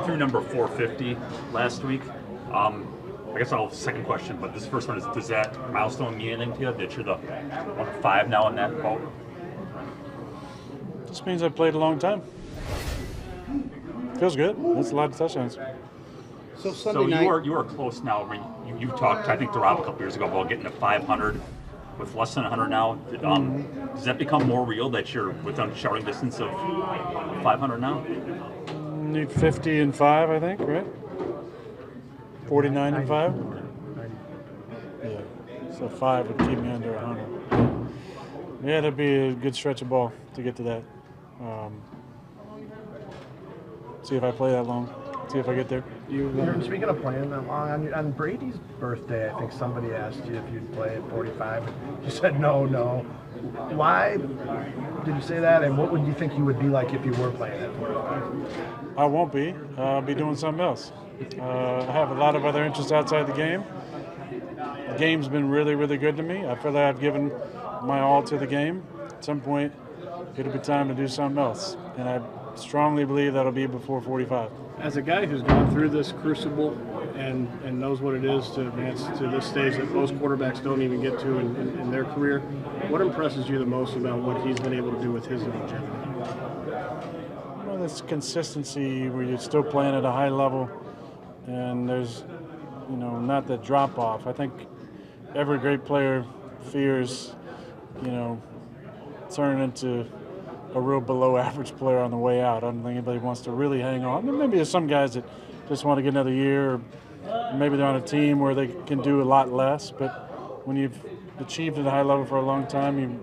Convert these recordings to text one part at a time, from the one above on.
through number 450 last week. I guess I'll second question, but this first one is: does that milestone mean anything to you? That you're the 1-5 now in that vote? Just means I've played a long time. Feels good. That's a lot of touchdowns. So Sunday night, you are close now. I mean, you talked, I think, to Rob a couple years ago about getting to 500 with less than 100 now. Does that become more real that you're within shouting distance of 500 now? Need 50 and 5, I think, right? 49 and 5. Yeah. So 5 would keep me under 100. Yeah, that'd be a good stretch of ball to get to that. See if I play that long. See if I get there. Speaking of playing that long, on Brady's birthday, I think somebody asked you if you'd play at 45. You said no. Why did you say that? And what would you think you would be like if you were playing at 45? I won't be. I'll be doing something else. I have a lot of other interests outside the game. The game's been really, really good to me. I feel like I've given my all to the game. At some point, it'll be time to do something else. And I strongly believe that'll be before 45. As a guy who's gone through this crucible and knows what it is to advance to this stage that most quarterbacks don't even get to in their career, what impresses you the most about what he's been able to do with his longevity? Well, this consistency where you're still playing at a high level and there's, not the drop off. I think every great player fears, turning into a real below average player on the way out. I don't think anybody wants to really hang on. Maybe there's some guys that just want to get another year, or maybe they're on a team where they can do a lot less. But when you've achieved at a high level for a long time, you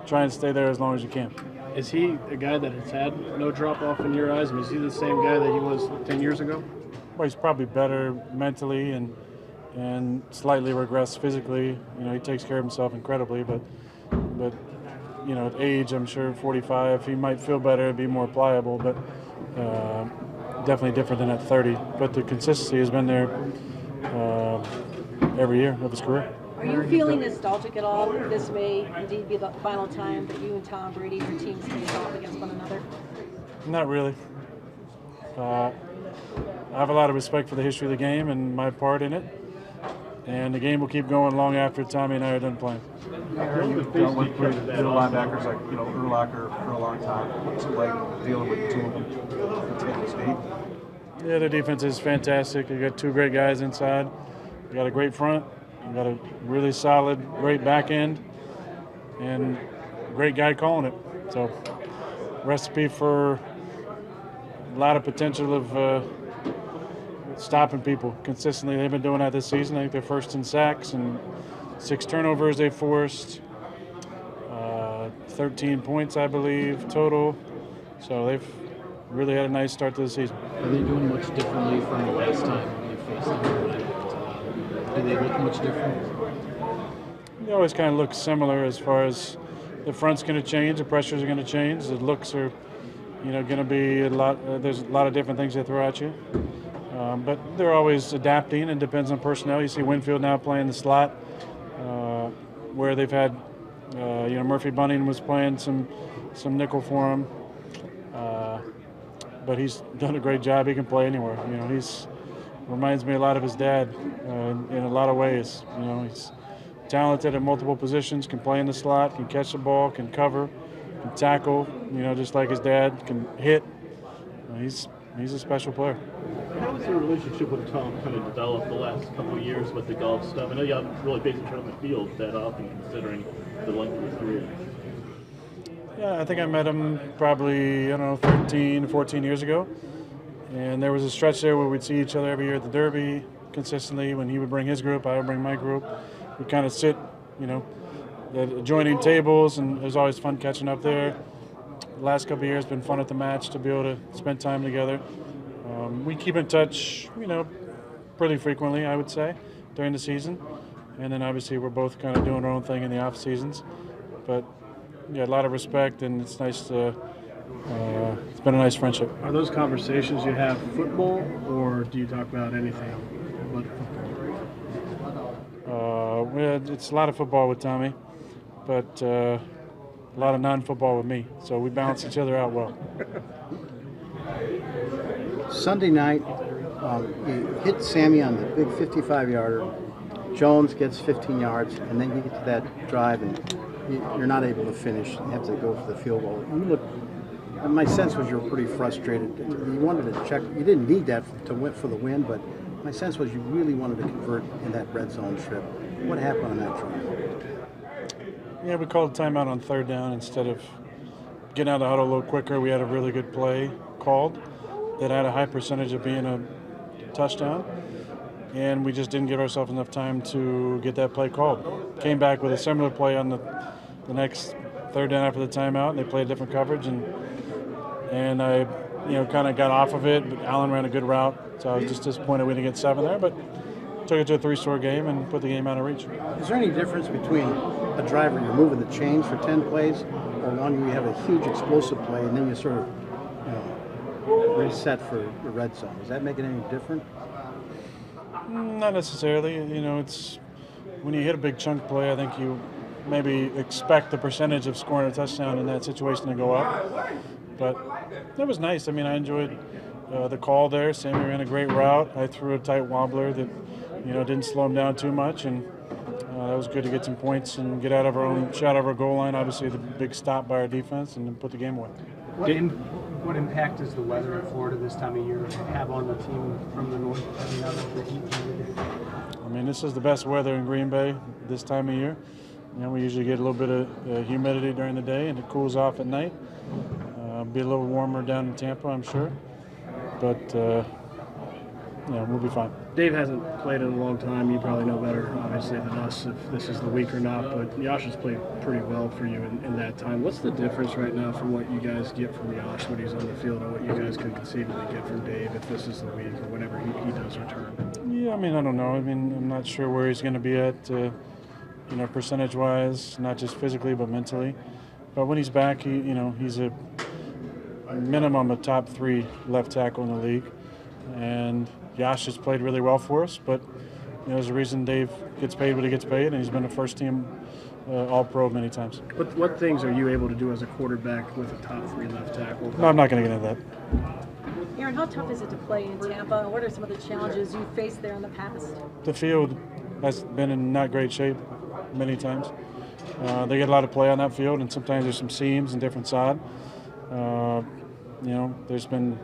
try and stay there as long as you can. Is he a guy that has had no drop off in your eyes? I mean, is he the same guy that he was 10 years ago? Well, he's probably better mentally and slightly regressed physically. He takes care of himself incredibly, but at age, I'm sure 45, he might feel better, be more pliable, but definitely different than at 30. But the consistency has been there every year of his career. Are you feeling nostalgic at all? This may indeed be the final time that you and Tom Brady, your teams, face off against one another? Not really. I have a lot of respect for the history of the game and my part in it. And the game will keep going long after Tommy and I are done playing. You've dealt with middle linebackers like Urlacher for a long time. What's it like dealing with two of them at Tampa State? Yeah, their defense is fantastic. You got two great guys inside. You got a great front. You got a really solid, great back end, and a great guy calling it. So, recipe for a lot of potential of stopping people consistently. They've been doing that this season. I think they're first in sacks and 6 turnovers they forced, 13 points, I believe, total. So they've really had a nice start to the season. Are they doing much differently from the last time when you faced them? Do they look much different? They always kind of look similar as far as the front's going to change, the pressures are going to change, the looks are, going to be a lot. There's a lot of different things they throw at you. But they're always adapting and depends on personnel. You see Winfield now playing the slot, where they've had, Murphy Bunning was playing some nickel for him. But he's done a great job. He can play anywhere. He's reminds me a lot of his dad in a lot of ways. He's talented at multiple positions, can play in the slot, can catch the ball, can cover, can tackle. Just like his dad, can hit. He's a special player. How has your relationship with Tom kind of developed the last couple of years with the golf stuff? I know you haven't really faced each other on the field that often, considering the length of his career. Yeah, I think I met him probably, 13, 14 years ago. And there was a stretch there where we'd see each other every year at the Derby consistently. When he would bring his group, I would bring my group. We'd kind of sit, at adjoining tables, and it was always fun catching up there. The last couple of years been fun at the match to be able to spend time together. We keep in touch, pretty frequently, I would say, during the season. And then obviously we're both kind of doing our own thing in the off seasons. But yeah, a lot of respect, and it's nice to. It's been a nice friendship. Are those conversations you have football, or do you talk about anything but football? It's a lot of football with Tommy, but a lot of non-football with me. So we balance each other out well. Sunday night, you hit Sammy on the big 55-yarder. Jones gets 15 yards, and then you get to that drive, and you're not able to finish. You have to go for the field goal. And my sense was you were pretty frustrated. You wanted to check. You didn't need that to win for the win, but my sense was you really wanted to convert in that red zone trip. What happened on that drive? Yeah, we called a timeout on third down instead of getting out of the huddle a little quicker. We had a really good play called that had a high percentage of being a touchdown, and we just didn't give ourselves enough time to get that play called. Came back with a similar play on the next third down after the timeout, and they played different coverage, and I kind of got off of it, but Allen ran a good route, so I was just disappointed we didn't get 7 there, but took it to a 3-score game and put the game out of reach. Is there any difference between a drive where you're moving the chains for 10 plays or one where you have a huge explosive play and then you sort of reset for the red zone? Does that make it any different? Not necessarily. It's when you hit a big chunk play, I think you maybe expect the percentage of scoring a touchdown in that situation to go up. But that was nice. I enjoyed the call there. Sammy ran a great route. I threw a tight wobbler that didn't slow him down too much, and that was good to get some points and get out of our goal line. Obviously, the big stop by our defense, and then put the game away. What impact does the weather in Florida this time of year have on the team from the north? This is the best weather in Green Bay this time of year. We usually get a little bit of humidity during the day, and it cools off at night. Be a little warmer down in Tampa, I'm sure, but we'll be fine. Dave hasn't played in a long time. You probably know better, obviously, than us if this is the week or not, but Josh has played pretty well for you in that time. What's the difference right now from what you guys get from Josh when he's on the field and what you guys could conceivably get from Dave if this is the week or whenever he does return? Yeah, I don't know. I'm not sure where he's going to be at, percentage-wise, not just physically but mentally. But when he's back, he's a minimum a top 3 left tackle in the league. And Josh has played really well for us, but there's a reason Dave gets paid what he gets paid, and he's been a first-team All-Pro many times. What things are you able to do as a quarterback with a top 3 left tackle? No, I'm not going to get into that. Aaron, how tough is it to play in Tampa, and what are some of the challenges you faced there in the past? The field has been in not great shape many times. They get a lot of play on that field, and sometimes there's some seams and different sod. There's been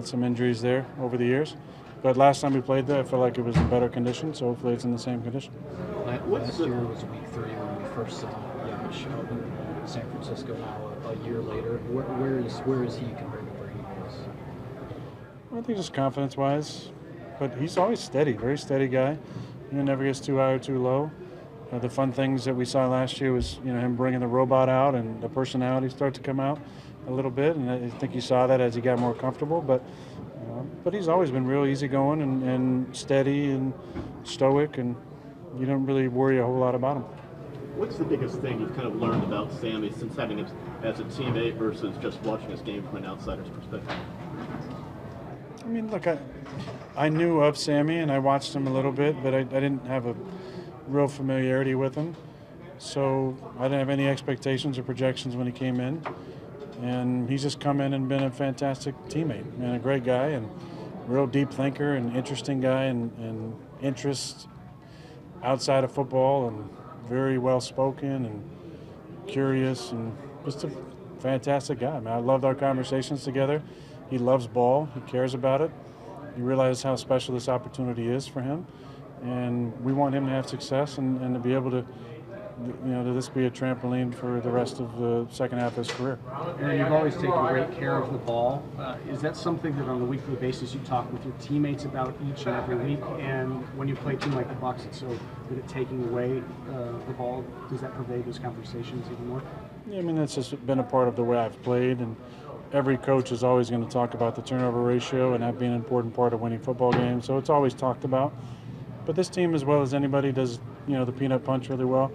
some injuries there over the years. But last time we played there, I felt like it was in better condition, so hopefully it's in the same condition. Last year was week 3 when we first saw Josh out in San Francisco. Now, a year later, where is he compared to where he was? I think just confidence-wise, but he's always steady, very steady guy. Never gets too high or too low. The fun things that we saw last year was him bringing the robot out and the personality start to come out a little bit, and I think you saw that as he got more comfortable. But he's always been real easygoing and steady and stoic, and you don't really worry a whole lot about him. What's the biggest thing you've kind of learned about Sammy since having him as a teammate versus just watching his game from an outsider's perspective? Look, I knew of Sammy and I watched him a little bit, but I didn't have a real familiarity with him. So I didn't have any expectations or projections when he came in. And he's just come in and been a fantastic teammate and a great guy and real deep thinker and interesting guy and interest outside of football and very well spoken and curious and just a fantastic guy. I loved our conversations together. He loves ball. He cares about it. He realizes how special this opportunity is for him. And we want him to have success and to be able to this be a trampoline for the rest of the second half of his career. And you've always taken great care of the ball. Is that something that on a weekly basis you talk with your teammates about each and every week? And when you play a team like the Bucs, it's so good at taking away the ball. Does that pervade those conversations even more? Yeah, that's just been a part of the way I've played, and every coach is always going to talk about the turnover ratio and that being an important part of winning football games. So it's always talked about. But this team, as well as anybody, does the peanut punch really well.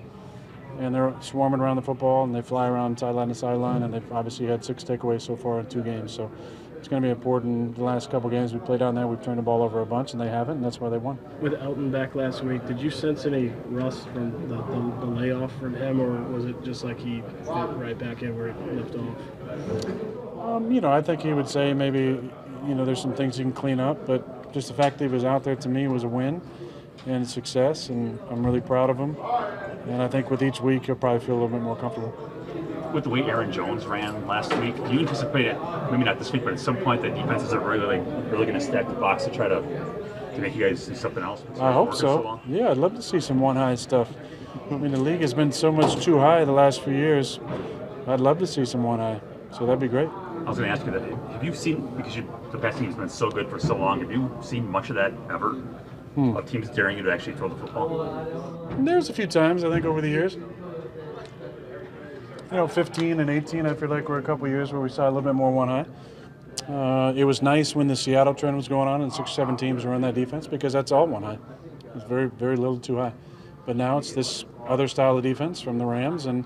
And they're swarming around the football, and they fly around sideline to sideline, and they've obviously had 6 takeaways so far in 2 games. So it's going to be important. The last couple games we played down there, we've turned the ball over a bunch, and they haven't, and that's why they won. With Elton back last week, did you sense any rust from the layoff from him, or was it just like he fit right back in where he left off? I think he would say maybe there's some things you can clean up, but just the fact that he was out there to me was a win and a success, and I'm really proud of him. And I think with each week, he'll probably feel a little bit more comfortable. With the way Aaron Jones ran last week, do you anticipate it, maybe not this week, but at some point the defenses are really going to stack the box to try to make you guys do something else? I hope so. Yeah, I'd love to see some one high stuff. I mean, the league has been so much too high the last few years. I'd love to see some one high, so that'd be great. I was going to ask you that. Have you seen, because the passing has been so good for so long, have you seen much of that ever? Of teams daring you to actually throw the football? There's a few times, I think, over the years. 15 and 18, I feel like were a couple years where we saw a little bit more one high. It was nice when the Seattle trend was going on and 6 or 7 teams were in that defense because that's all one high. It's very, very little too high. But now it's this other style of defense from the Rams, and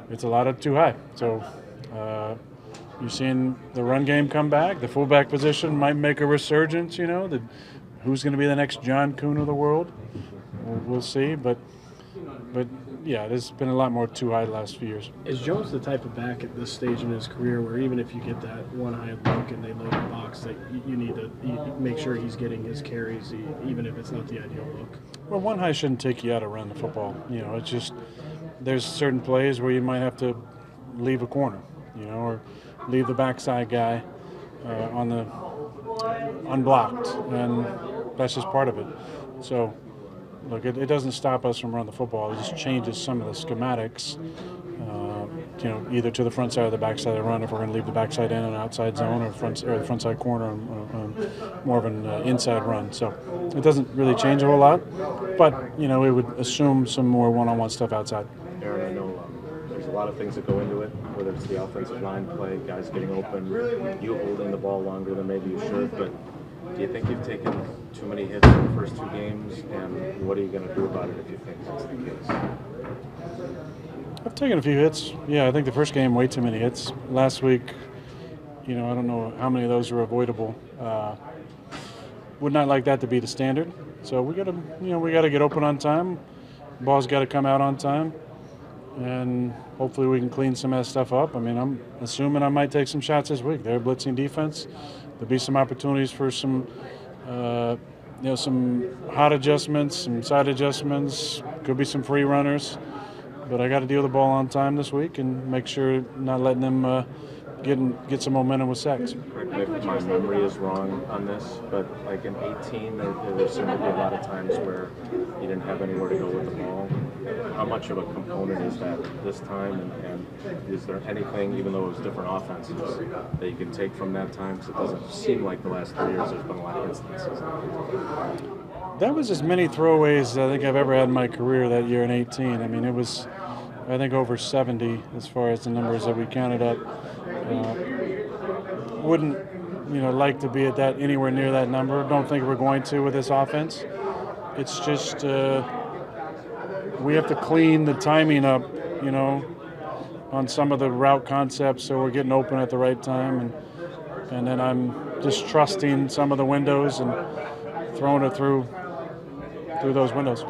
it's a lot of too high. So you're seeing the run game come back. The fullback position might make a resurgence, who's going to be the next John Kuhn of the world? We'll see, but yeah, there's been a lot more too high the last few years. Is Jones the type of back at this stage in his career where even if you get that one high look and they load the box, that you need to make sure he's getting his carries, even if it's not the ideal look? Well, one high shouldn't take you out of run the football. It's just there's certain plays where you might have to leave a corner, or leave the backside guy on the unblocked, and that's just part of it. So, look, it doesn't stop us from running the football. It just changes some of the schematics, either to the front side or the back side of the run if we're going to leave the backside in an outside zone or the front side corner on more of an inside run. So it doesn't really change a whole lot, but, it would assume some more one-on-one stuff outside. Aaron, I know there's a lot of things that go into it, whether it's the offensive line play, guys getting open, you holding the ball longer than maybe you should, but do you think you've taken too many hits in the first 2 games, and what are you going to do about it if you think that's the case? I've taken a few hits. Yeah, I think the first game, way too many hits. Last week, I don't know how many of those are avoidable. Would not like that to be the standard. So we got to get open on time. Ball's got to come out on time, and hopefully we can clean some of that stuff up. I mean, I'm assuming I might take some shots this week. They're a blitzing defense. There'll be some opportunities for some, some hot adjustments, some side adjustments. Could be some free runners. But I got to deal with the ball on time this week and make sure not letting them get some momentum with sacks. If my memory is wrong on this, but like in 18, there seemed to be a lot of times where you didn't have anywhere to go with the ball. How much of a component is that this time, and is there anything, even though it was different offenses, that you can take from that time? Because it doesn't seem like the last 3 years there's been a lot of instances. That was as many throwaways as I think I've ever had in my career that year in 18. I mean, it was, I think, over 70 as far as the numbers that we counted up. Wouldn't, like to be at that anywhere near that number. Don't think we're going to with this offense. It's just we have to clean the timing up, on some of the route concepts so we're getting open at the right time. And then I'm just trusting some of the windows and throwing it through those windows.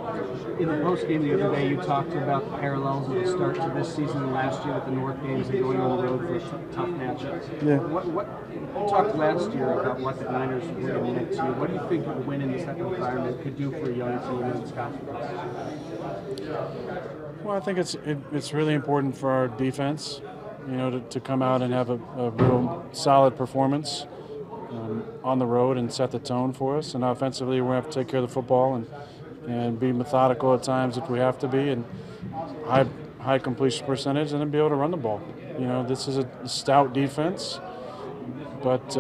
In the post game the other day, you talked about the parallels of the start to this season and last year with the North games and going on the road for tough matchups. Yeah. What you talked last year about what the Niners were going to do. What do you think a win in this type of environment could do for a young team in Wisconsin? Well, I think it's really important for our defense, to come out and have a real solid performance on the road and set the tone for us. And offensively, we have to take care of the football and be methodical at times if we have to be, and high completion percentage, and then be able to run the ball. This is a stout defense, but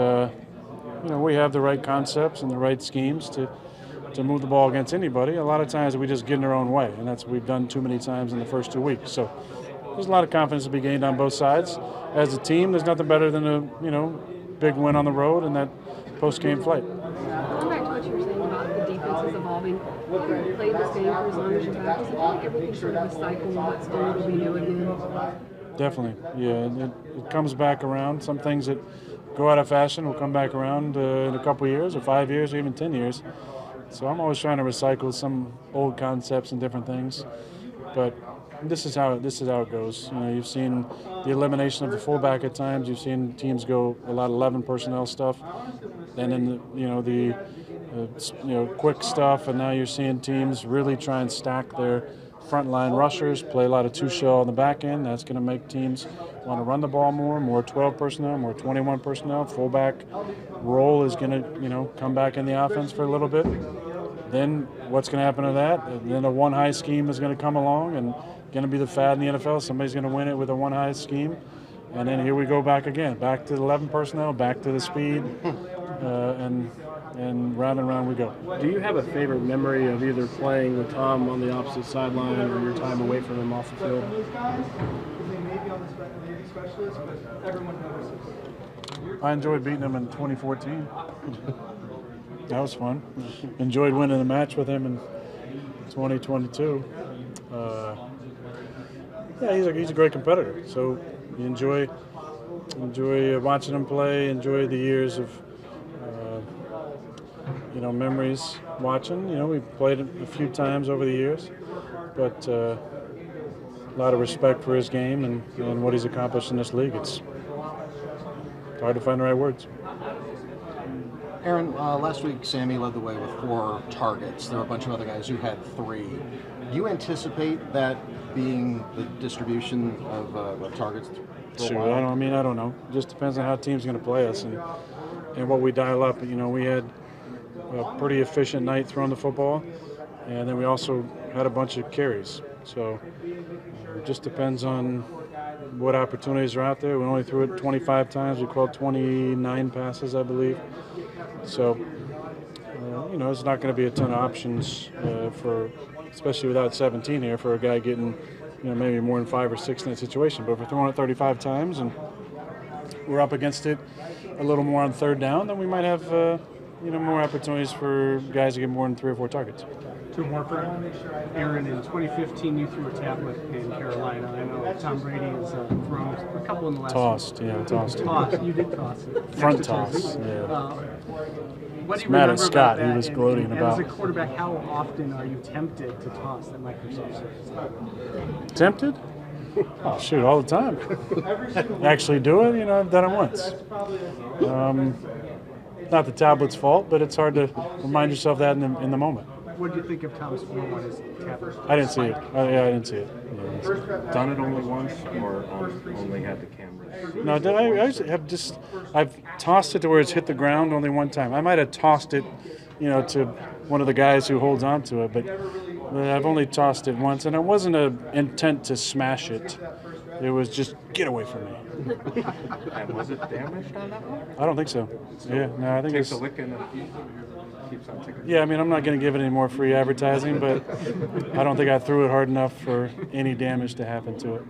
we have the right concepts and the right schemes to move the ball against anybody. A lot of times we just get in our own way, and that's what we've done too many times in the first 2 weeks. So there's a lot of confidence to be gained on both sides. As a team, there's nothing better than a big win on the road and that post-game flight. Going back to what you were saying about the defense is evolving, you've played this game for as long as you have. Does it feel like everything's sort of a cycle and what's old will be new again? Definitely, yeah. It comes back around. Some things that go out of fashion will come back around in a couple years or 5 years or even 10 years. So I'm always trying to recycle some old concepts and different things. But this is how it goes. You know, you've seen the elimination of the fullback at times. You've seen teams go a lot of 11 personnel stuff, and then the quick stuff. And now you're seeing teams really try and stack their frontline rushers, play a lot of two-shell on the back end. That's going to make teams want to run the ball more 12 personnel, more 21 personnel. Fullback role is going to come back in the offense for a little bit. Then what's going to happen to that? And then a one-high scheme is going to come along and going to be the fad in the NFL. Somebody's going to win it with a one-high scheme. And then here we go back again, back to the 11 personnel, back to the speed, and round and round we go. Do you have a favorite memory of either playing with Tom on the opposite sideline or your time away from him off the field? I enjoyed beating him in 2014. That was fun. Enjoyed winning a match with him in 2022. He's a great competitor. So you enjoy watching him play. Enjoy the years of memories watching. We played a few times over the years, but a lot of respect for his game and what he's accomplished in this league. It's hard to find the right words. Aaron, last week Sammy led the way with 4 targets. There were a bunch of other guys who had 3. Do you anticipate that being the distribution of targets? Sure. I don't know. It just depends on how team's going to play us and what we dial up. We had a pretty efficient night throwing the football, and then we also had a bunch of carries. So it just depends on what opportunities are out there. We only threw it 25 times. We called 29 passes, I believe. So, it's not going to be a ton of options especially without 17 here, for a guy getting, maybe more than 5 or 6 in that situation. But if we're throwing it 35 times and we're up against it a little more on third down, then we might have, more opportunities for guys to get more than 3 or 4 targets. 2 more for Aaron. In 2015, you threw a tablet in Carolina. I know Tom Brady has thrown a couple in the last. Tossed. Tossed. You did toss it. Front toss. Yeah. What do you Matt remember Scott, about that? he was gloating about. As a quarterback, how often are you tempted to toss that Microsoft Surface? Tempted? Oh, shoot, all the time. Actually do it? I've done it once. Not the tablet's fault, but it's hard to remind yourself that in the moment. What do you think of Tom's form on his tablet? I didn't see it. I didn't see it. Done it only once, or only had the camera? No, I've tossed it to where it's hit the ground only one time. I might have tossed it, to one of the guys who holds on to it, but I've only tossed it once, and it wasn't an intent to smash it. It was just, get away from me. And was it damaged on that one? I don't think so. I think Takes a licking and keeps on ticking. Yeah, I'm not going to give it any more free advertising, but I don't think I threw it hard enough for any damage to happen to it.